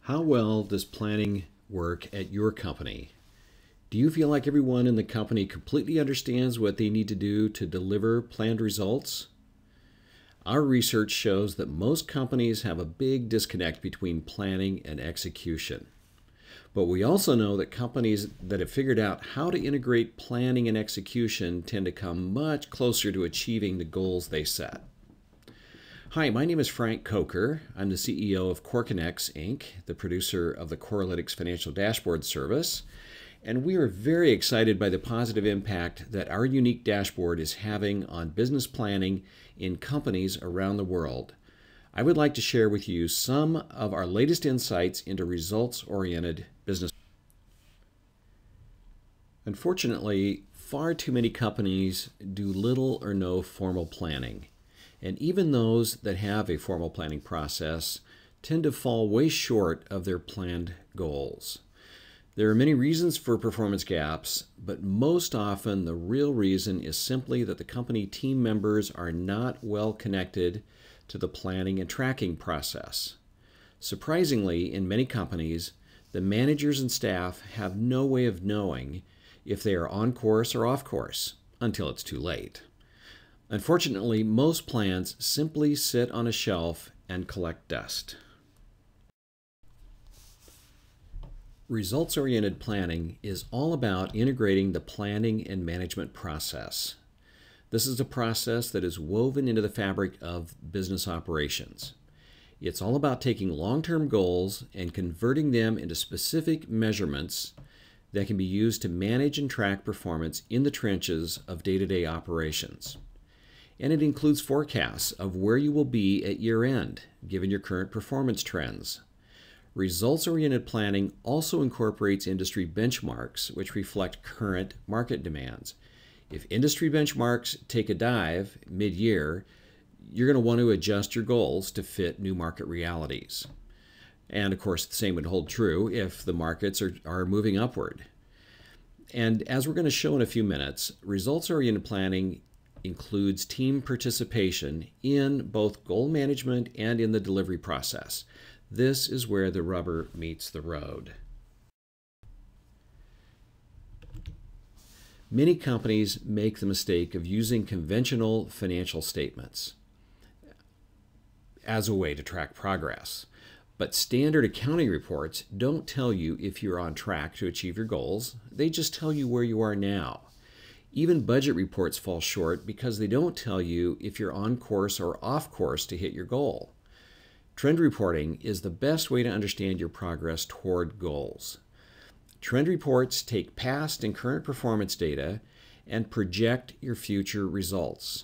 How well does planning work at your company? Do you feel like everyone in the company completely understands what they need to do to deliver planned results? Our research shows that most companies have a big disconnect between planning and execution. But we also know that companies that have figured out how to integrate planning and execution tend to come much closer to achieving the goals they set. Hi, my name is Frank Coker. I'm the CEO of Corelytics, Inc., the producer of the Corelytics Financial Dashboard service, and we are very excited by the positive impact that our unique dashboard is having on business planning in companies around the world. I would like to share with you some of our latest insights into results-oriented business. Unfortunately, far too many companies do little or no formal planning. And even those that have a formal planning process tend to fall way short of their planned goals. There are many reasons for performance gaps, but most often the real reason is simply that the company team members are not well connected to the planning and tracking process. Surprisingly, in many companies, the managers and staff have no way of knowing if they are on course or off course until it's too late. Unfortunately, most plans simply sit on a shelf and collect dust. Results-oriented planning is all about integrating the planning and management process. This is a process that is woven into the fabric of business operations. It's all about taking long-term goals and converting them into specific measurements that can be used to manage and track performance in the trenches of day-to-day operations. And it includes forecasts of where you will be at year-end, given your current performance trends. Results-oriented planning also incorporates industry benchmarks, which reflect current market demands. If industry benchmarks take a dive mid-year, you're going to want to adjust your goals to fit new market realities. And of course, the same would hold true if the markets are moving upward. And as we're going to show in a few minutes, results-oriented planning includes team participation in both goal management and in the delivery process. This is where the rubber meets the road. Many companies make the mistake of using conventional financial statements as a way to track progress. But standard accounting reports don't tell you if you're on track to achieve your goals. They just tell you where you are now. Even budget reports fall short because they don't tell you if you're on course or off course to hit your goal. Trend reporting is the best way to understand your progress toward goals. Trend reports take past and current performance data and project your future results.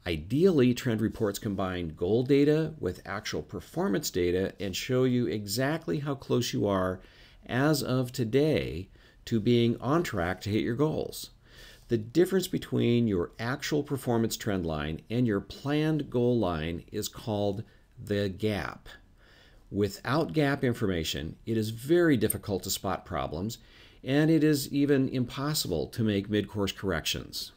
Ideally, trend reports combine goal data with actual performance data and show you exactly how close you are as of today to being on track to hit your goals. The difference between your actual performance trend line and your planned goal line is called the gap. Without gap information, it is very difficult to spot problems, and it is even impossible to make mid-course corrections.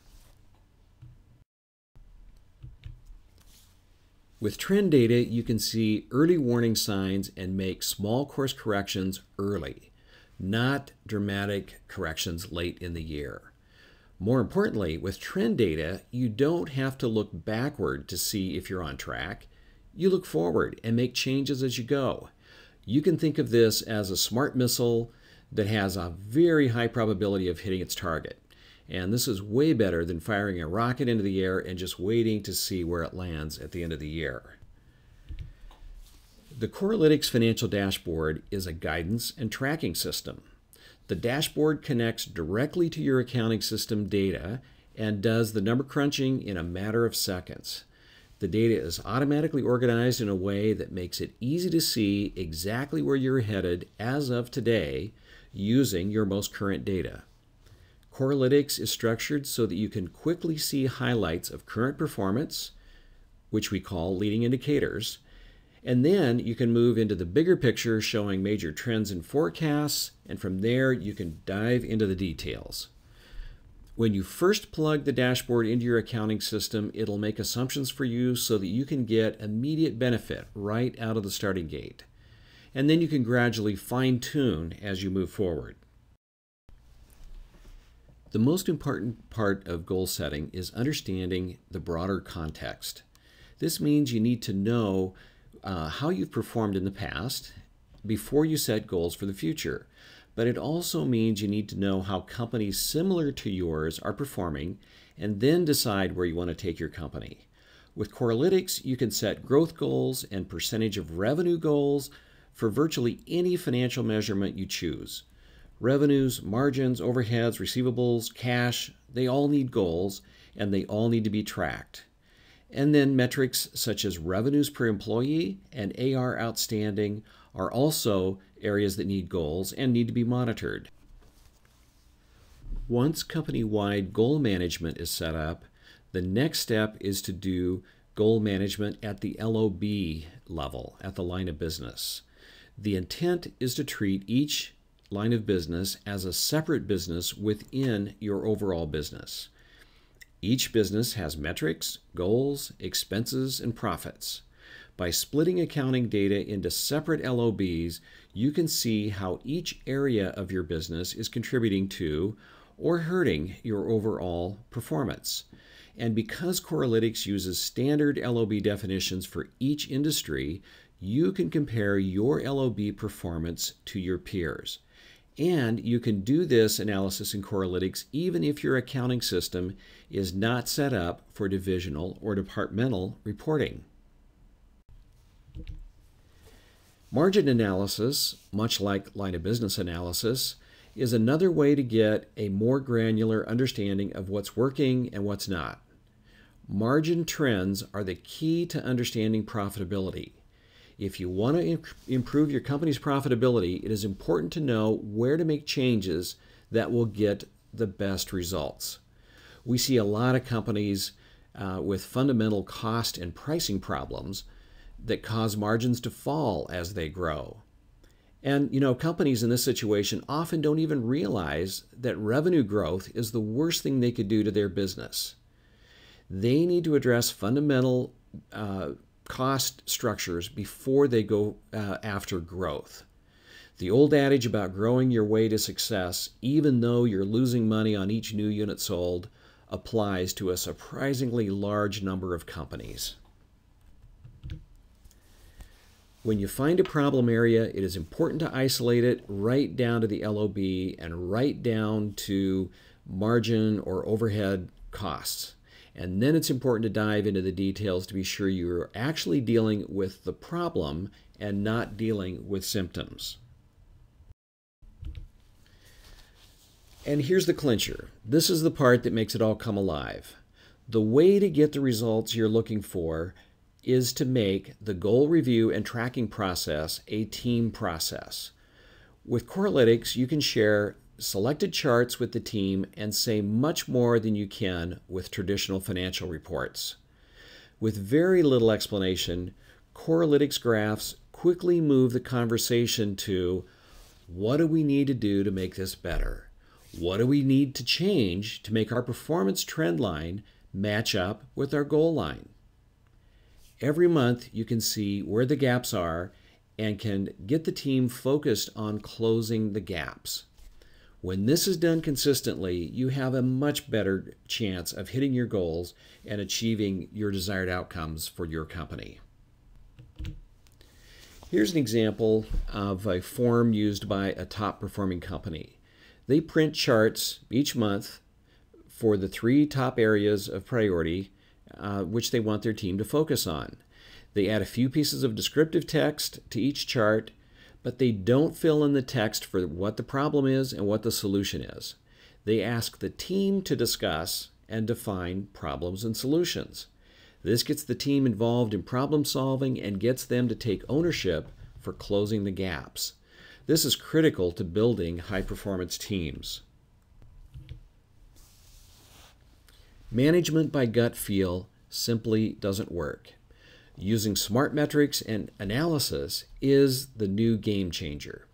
With trend data, you can see early warning signs and make small course corrections early, not dramatic corrections late in the year. More importantly, with trend data, you don't have to look backward to see if you're on track. You look forward and make changes as you go. You can think of this as a smart missile that has a very high probability of hitting its target. And this is way better than firing a rocket into the air and just waiting to see where it lands at the end of the year. The Corelytics Financial Dashboard is a guidance and tracking system. The dashboard connects directly to your accounting system data and does the number crunching in a matter of seconds. The data is automatically organized in a way that makes it easy to see exactly where you're headed as of today using your most current data. Corelytics is structured so that you can quickly see highlights of current performance, which we call leading indicators, and then you can move into the bigger picture showing major trends and forecasts, and from there you can dive into the details. When you first plug the dashboard into your accounting system, it'll make assumptions for you so that you can get immediate benefit right out of the starting gate. and then you can gradually fine-tune as you move forward. The most important part of goal setting is understanding the broader context. This means you need to know how you've performed in the past before you set goals for the future. But it also means you need to know how companies similar to yours are performing and then decide where you want to take your company. With Corelytics, you can set growth goals and percentage of revenue goals for virtually any financial measurement you choose. Revenues, margins, overheads, receivables, cash, they all need goals and they all need to be tracked. And then metrics such as revenues per employee and AR outstanding are also areas that need goals and need to be monitored. Once company-wide goal management is set up, the next step is to do goal management at the LOB level, at the line of business. The intent is to treat each line of business as a separate business within your overall business. Each business has metrics, goals, expenses, and profits. By splitting accounting data into separate LOBs, you can see how each area of your business is contributing to or hurting your overall performance. And because Corelytics uses standard LOB definitions for each industry, you can compare your LOB performance to your peers. And you can do this analysis in Corelytics even if your accounting system is not set up for divisional or departmental reporting. Margin analysis, much like line of business analysis, is another way to get a more granular understanding of what's working and what's not. Margin trends are the key to understanding profitability. If you want to improve your company's profitability, it is important to know where to make changes that will get the best results. We see a lot of companies with fundamental cost and pricing problems that cause margins to fall as they grow. And companies in this situation often don't even realize that revenue growth is the worst thing they could do to their business. They need to address fundamental cost structures before they go after growth. The old adage about growing your way to success, even though you're losing money on each new unit sold, applies to a surprisingly large number of companies. When you find a problem area, it is important to isolate it right down to the LOB and right down to margin or overhead costs. And then it's important to dive into the details to be sure you're actually dealing with the problem and not dealing with symptoms. And here's the clincher. This is the part that makes it all come alive. The way to get the results you're looking for is to make the goal review and tracking process a team process. With Corelytics, you can share selected charts with the team and say much more than you can with traditional financial reports. With very little explanation, Corelytics graphs quickly move the conversation to what do we need to do to make this better? What do we need to change to make our performance trend line match up with our goal line? Every month you can see where the gaps are and can get the team focused on closing the gaps. When this is done consistently, you have a much better chance of hitting your goals and achieving your desired outcomes for your company. Here's an example of a form used by a top performing company. They print charts each month for the 3 top areas of priority which they want their team to focus on. They add a few pieces of descriptive text to each chart, but they don't fill in the text for what the problem is and what the solution is. They ask the team to discuss and define problems and solutions. This gets the team involved in problem solving and gets them to take ownership for closing the gaps. This is critical to building high-performance teams. Management by gut feel simply doesn't work. Using smart metrics and analysis is the new game changer.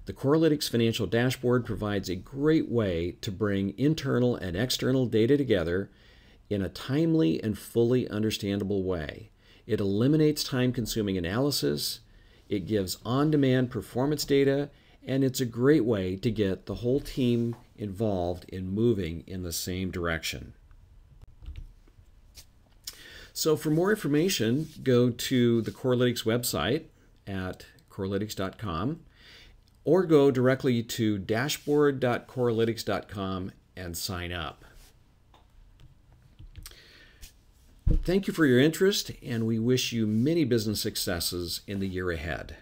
The Corelytics Financial Dashboard provides a great way to bring internal and external data together in a timely and fully understandable way. It eliminates time-consuming analysis, It gives on-demand performance data, and it's a great way to get the whole team involved in moving in the same direction. So for more information, go to the Corelytics website at corelytics.com or go directly to dashboard.corelytics.com and sign up. Thank you for your interest, and we wish you many business successes in the year ahead.